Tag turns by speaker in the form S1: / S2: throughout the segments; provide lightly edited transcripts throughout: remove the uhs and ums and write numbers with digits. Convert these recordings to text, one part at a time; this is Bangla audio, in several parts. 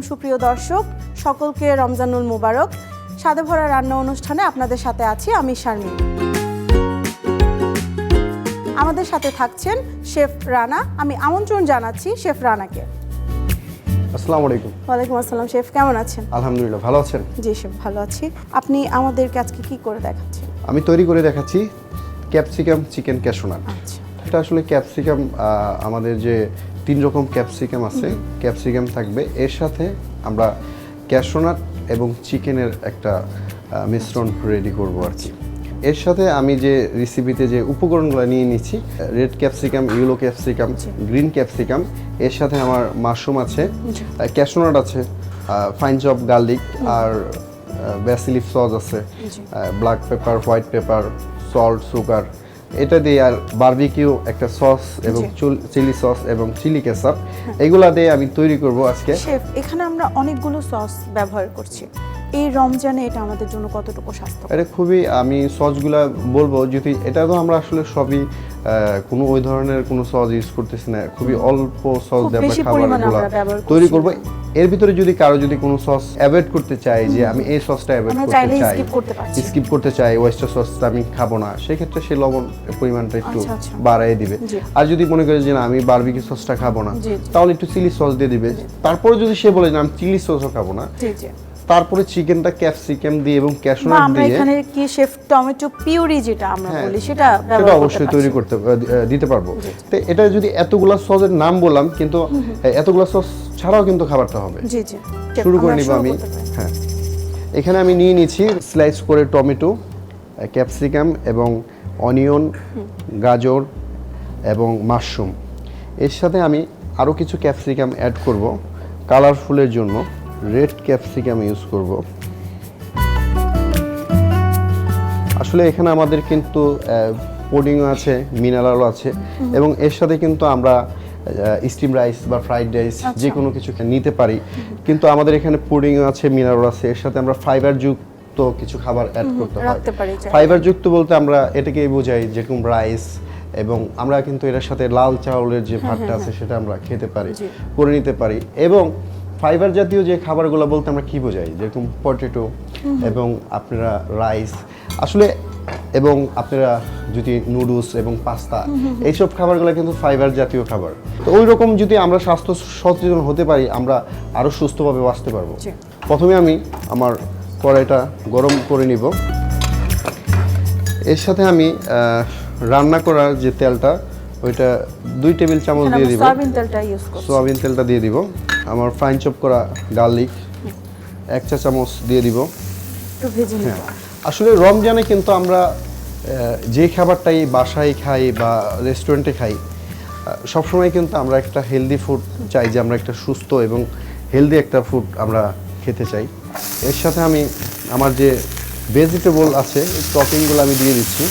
S1: আলাইকুম সুপ্রিয় দর্শক, সকলকে রমজানুল মুবারক। স্বাদে ভরা রান্না অনুষ্ঠানে আপনাদের সাথে আছি আমি শারমিন। আমাদের সাথে থাকছেন শেফ রানা। আমি আমন্ত্রণ জানাচ্ছি শেফ রানাকে।
S2: আসসালামু আলাইকুম।
S1: ওয়ালাইকুম আসসালাম। শেফ কেমন আছেন?
S2: আলহামদুলিল্লাহ, ভালো আছেন?
S1: জি শেফ, ভালো আছি। আপনি আমাদেরকে আজকে কি করে দেখাচ্ছেন?
S2: আমি তৈরি করে দেখাচ্ছি ক্যাপসিকাম চিকেন ক্যাশোনাট।
S1: আচ্ছা,
S2: এটা আসলে ক্যাপসিকাম, আমাদের যে 3 রকম ক্যাপসিকাম আছে, ক্যাপসিকাম থাকবে, এর সাথে আমরা ক্যাশোনাট এবং চিকেনের একটা মিশ্রণ রেডি করব আর কি। এর সাথে আমি যে রেসিপিতে যে উপকরণগুলো নিয়ে নিচ্ছি, red capsicum, yellow capsicum, green capsicum, এর সাথে আমার মাশরুম আছে, ক্যাশোনাট আছে, ফাইন চপ গার্লিক, আর ব্যাসিলিক সস আছে, black pepper, white paper, salt, sugar, এটা দিয়ে, আর বারবিকিউ একটা সস এবং চিলি সস এবং চিলি কেচাপ, এগুলা দিয়ে আমি তৈরি করব আজকে।
S1: শেফ, এখানে আমরা অনেকগুলো সস ব্যবহার করছি। এই রমজানে এটা আমাদের জন্য কতটুকু স্বাস্থ্য?
S2: এটা খুবই, আমি সসগুলা বলবো, যদি এটা তো আমরা আসলে সবই কোনো ওই ধরনের কোনো সস ইউজ করতেছি না, খুবই অল্প সস দিয়ে আমরা খাবারগুলো তৈরি করব। এর ভিতরে যদি কারো যদি কোনো সস অ্যাভয়েড করতে চাই, যে আমি এই সসটা অ্যাভয়েড করতে চাই, স্কিপ করতে চাই, ওয়েস্টার সসটা আমি খাবো না, সেক্ষেত্রে সে লবণ পরিমাণটা একটু বাড়ায় দিবে। আর যদি মনে করে যে না আমি বারবিকিউ সসটা খাবো না, তাহলে একটু চিলি সস দিয়ে দিবে। তারপরে যদি সে বলে যে আমি চিলি সসও খাবো না, তারপরে চিকেনটা ক্যাপসিকাম দিয়ে এবং ক্যাশনাট দিয়ে,
S1: এখানে কি শেফ টমেটো পিউরি যেটা আমরা বলি সেটা
S2: অবশ্যই তৈরি করতে দিতে পারবো। তো এটা যদি এতগুলা সসের নাম বললাম, কিন্তু এতগুলা সস ছাড়াও কিন্তু খাবারটা হবে।
S1: জি জি,
S2: শুরু করে নিব আমি। হ্যাঁ, এখানে আমি নিয়ে নিচ্ছি স্লাইস করে টমেটো, ক্যাপসিকাম এবং অনিয়ন, গাজর এবং মাশরুম। এর সাথে আমি আরও কিছু ক্যাপসিকাম অ্যাড করব কালারফুলের জন্য। রেড ক্যাপসিকাম ইউজ করব। আসলে এখানে আমাদের কিন্তু পুডিংও আছে, মিনারেলও আছে, এবং এর সাথে কিন্তু আমরা স্টিম রাইস বা ফ্রাইড রাইস যে কোনো কিছু নিতে পারি। কিন্তু আমাদের এখানে পুডিংও আছে, মিনারেল আছে, এর সাথে আমরা ফাইবার যুক্ত কিছু খাবার অ্যাড করতে হয়। ফাইবার যুক্ত বলতে আমরা এটাকেই বোঝাই যেরকম রাইস, এবং আমরা কিন্তু এর সাথে লাল চাউলের যে ভাতটা আছে সেটা আমরা খেতে পারি, করে নিতে পারি। এবং ফাইবার জাতীয় যে খাবারগুলো বলতে আমরা কি বোঝাই, যেরকম পটেটো এবং আপনারা রাইস আসলে, এবং আপনারা যদি নুডলস এবং পাস্তা, এইসব খাবারগুলো কিন্তু ফাইবার জাতীয় খাবার। তো ওই রকম যদি আমরা স্বাস্থ্য সচেতন হতে পারি, আমরা আরও সুস্থভাবে বাঁচতে পারবো। প্রথমে আমি আমার কড়াইটা গরম করে নিব। এর সাথে আমি রান্না করার যে তেলটা, ওইটা 2 টেবিল চামচ দিয়ে দিব। সয়াবিন তেলটা দিয়ে দিব। আমার ফাইন চপ করা গার্লিক 1 চা চামচ দিয়ে দিব। আসলে রমজানে কিন্তু আমরা যে খাবারটাই বাসায় খাই বা রেস্টুরেন্টে খাই, সবসময় কিন্তু আমরা একটা হেলদি ফুড চাই, যে আমরা একটা সুস্থ এবং হেলদি একটা ফুড আমরা খেতে চাই। এর সাথে আমি আমার যে ভেজিটেবল আছে, এই টপিংগুলো আমি দিয়ে দিচ্ছি,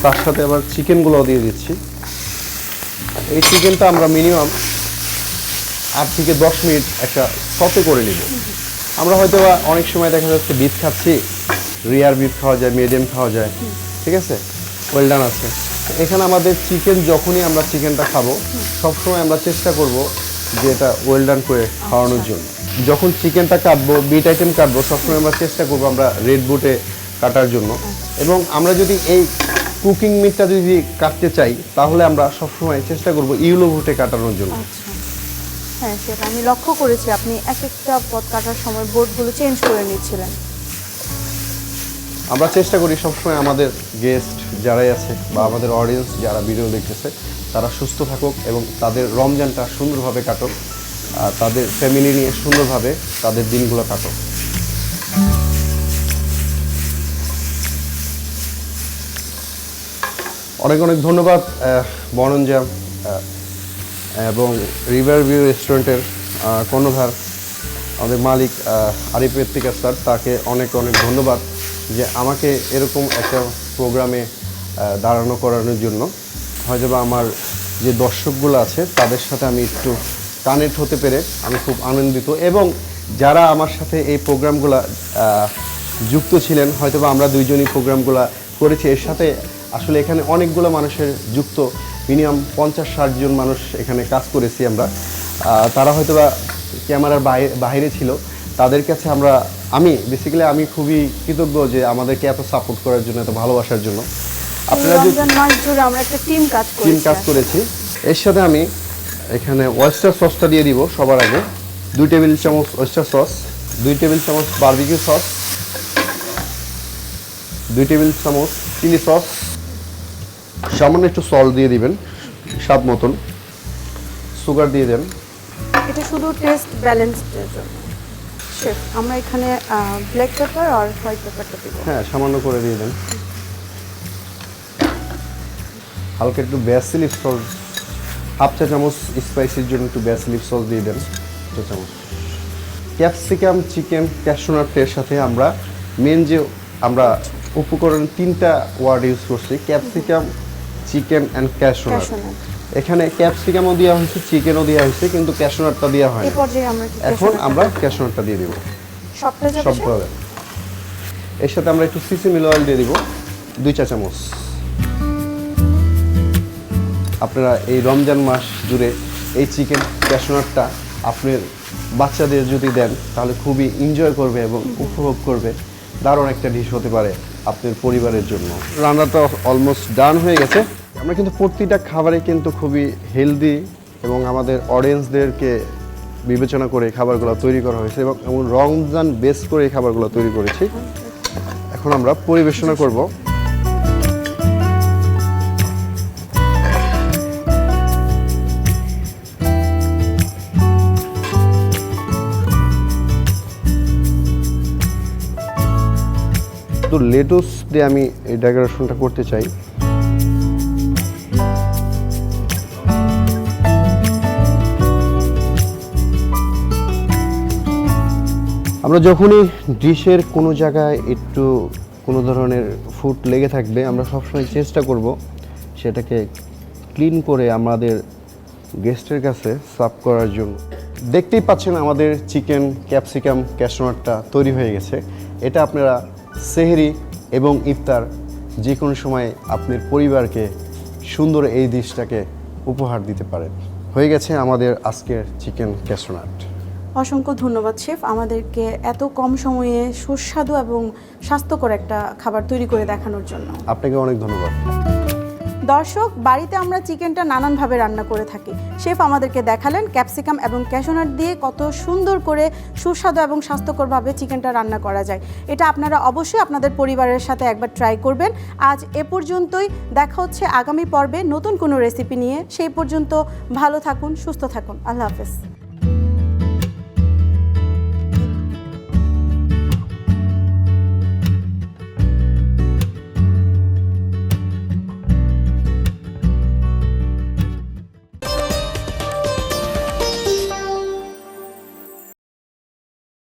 S2: তার সাথে আবার চিকেনগুলোও দিয়ে দিচ্ছি। এই চিকেনটা আমরা মিনিমাম 8 থেকে 10 মিনিট একটা সতে করে নিব। আমরা হয়তো অনেক সময় দেখা যাচ্ছে বিফ খাচ্ছি, রিয়ার বিফ খাওয়া যায়, মিডিয়াম খাওয়া যায়, ঠিক আছে, ওয়েল ডান আছে। এখানে আমাদের চিকেন, যখনই আমরা চিকেনটা খাবো, সবসময় আমরা চেষ্টা করব যে এটা ওয়েল ডান করে খাওয়ানোর জন্য। যখন চিকেনটা কাটবো, বিট আইটেম কাটবো, সবসময় আমরা চেষ্টা করবো আমরা রেড বুটে কাটার জন্য। এবং আমরা যদি এই কুকিং মিটটা যদি কাটতে চাই, তাহলে আমরা সবসময় চেষ্টা করব ইয়েলো বুটে কাটানোর জন্য।
S1: হ্যাঁ, সেটা আমি লক্ষ্য করেছি, আপনি এক একটা পদ কাটার সময় বোর্ডগুলো চেঞ্জ করে নিচ্ছিলেন।
S2: আমরা চেষ্টা করি সবসময় আমাদের গেস্ট যারাই আছে বা আমাদের অডিয়েন্স যারা ভিডিও দেখতেছে, তারা সুস্থ থাকুক এবং তাদের রমজানটা সুন্দরভাবে কাটুক, আর তাদের ফ্যামিলি নিয়ে সুন্দরভাবে তাদের দিনগুলো কাটুক। অনেক অনেক ধন্যবাদ বনঞ্জাম এবং রিভার ভিউ রেস্টুরেন্টের কর্ণধার, আমাদের মালিক আরিফ ইফতিকার স্যার, তাকে অনেক অনেক ধন্যবাদ যে আমাকে এরকম একটা প্রোগ্রামে দাঁড়ানো করানোর জন্য। হয়তো বা আমার যে দর্শকগুলো আছে তাদের সাথে আমি একটু কানেক্ট হতে পেরে আমি খুব আনন্দিত, এবং যারা আমার সাথে এই প্রোগ্রামগুলো যুক্ত ছিলেন, হয়তো বা আমরা দুইজনই প্রোগ্রামগুলো করেছি। এর সাথে আসলে এখানে অনেকগুলো মানুষের যুক্ত, মিনিমাম 50-60 জন মানুষ এখানে কাজ করেছি আমরা। তারা হয়তো বা ক্যামেরার বাইরে ছিল, তাদের কাছে আমি খুবই কৃতজ্ঞ যে আমাদেরকে এত সাপোর্ট করার জন্য, এত ভালোবাসার জন্য। আপনারা যদি
S1: রমজান মাস জুড়ে আমরা একটা টিম কাজ
S2: করেছি। এর সাথে আমি এখানে ওয়েস্টার সসটা দিয়ে দিব সবার আগে। 2 টেবিল চামচ ওয়েস্টার সস, 2 টেবিল চামচ বারবিকিউ সস, 2 টেবিল চামচ চিলি সস, সামান্য একটু সল্ট দিয়ে দিবেন স্বাদ মতন, সুগার দিয়ে দেন।
S1: এটা শুধু টেস্ট ব্যালেন্সের জন্য। শেফ, আমরা এখানে ব্ল্যাক পেপার আর হোয়াইট পেপারটা দিব।
S2: হ্যাঁ, সামান্য করে দিয়ে দেন। হালকা একটু ব্যাসিল লিফ সস, হাফ চা চামচ স্পাইসির জন্য একটু ব্যাসিল লিফ সস দিয়ে দেন, 1 চামচ। ক্যাপসিকাম, চিকেন, ক্যাশনাটের সাথে আমরা আমরা উপকরণ 3টা ওয়ার্ড ইউজ করছি, ক্যাপসিকাম, চিকেন অ্যান্ড ক্যাশনাট। এখানে ক্যাপসিকামও দেওয়া হয়েছে, চিকেনও দেওয়া হয়েছে, কিন্তু ক্যাশনাটটা দেওয়া হয়।
S1: এই পর্যায়ে আমরা
S2: এখন আমরা ক্যাশনাটটা দিয়ে দিব
S1: সবটা যাবে।
S2: সবভাবে। এর সাথে আমরা একটু সিসিমিল অয়েল দিয়ে দিব 2 চা চামচ। আপনারা এই রমজান মাস জুড়ে এই চিকেন ক্যাশনাটটা আপনার বাচ্চাদের যদি দেন তাহলে খুবই এনজয় করবে এবং উপভোগ করবে। দারুণ একটা ডিশ হতে পারে আপনার পরিবারের জন্য। রান্নাটা অলমোস্ট ডান হয়ে গেছে। আমরা কিন্তু প্রতিটা খাবারে কিন্তু খুবই হেলদি এবং আমাদের অডিয়েন্সদেরকে বিবেচনা করে খাবারগুলো তৈরি করা হয়েছে এবং রমজান বেস করে এই খাবারগুলো তৈরি করেছি। এখন আমরা পরিবেশনা করব। তো লেটুস দিয়ে আমি এই ডেকোরেশনটা করতে চাই। আমরা যখনই ডিশের কোনো জায়গায় একটু কোনো ধরনের ফুড লেগে থাকবে, আমরা সবসময় চেষ্টা করব সেটাকে ক্লিন করে আমাদের গেস্টের কাছে সার্ভ করার জন্য। দেখতেই পাচ্ছেন আমাদের চিকেন ক্যাপসিকাম ক্যাশনাটটা তৈরি হয়ে গেছে। এটা আপনারা সেহরি এবং ইফতার যে কোনো সময় আপনার পরিবারকে সুন্দর এই ডিশটাকে উপহার দিতে পারেন। হয়ে গেছে আমাদের আজকের চিকেন ক্যাশনাট।
S1: অসংখ্য ধন্যবাদ শেফ, আমাদেরকে এত কম সময়ে সুস্বাদু এবং স্বাস্থ্যকর একটা খাবার তৈরি করে দেখানোর জন্য।
S2: আপনাকে অনেক ধন্যবাদ।
S1: দর্শক, বাড়িতে আমরা চিকেনটা নানানভাবে রান্না করে থাকি। শেফ আমাদেরকে দেখালেন ক্যাপসিকাম এবং ক্যাশনাট দিয়ে কত সুন্দর করে সুস্বাদু এবং স্বাস্থ্যকরভাবে চিকেনটা রান্না করা যায়। এটা আপনারা অবশ্যই আপনাদের পরিবারের সাথে একবার ট্রাই করবেন। আজ এ পর্যন্তই, দেখা হচ্ছে আগামী পর্বে নতুন কোনো রেসিপি নিয়ে। সেই পর্যন্ত ভালো থাকুন, সুস্থ থাকুন। আল্লাহ হাফেজ।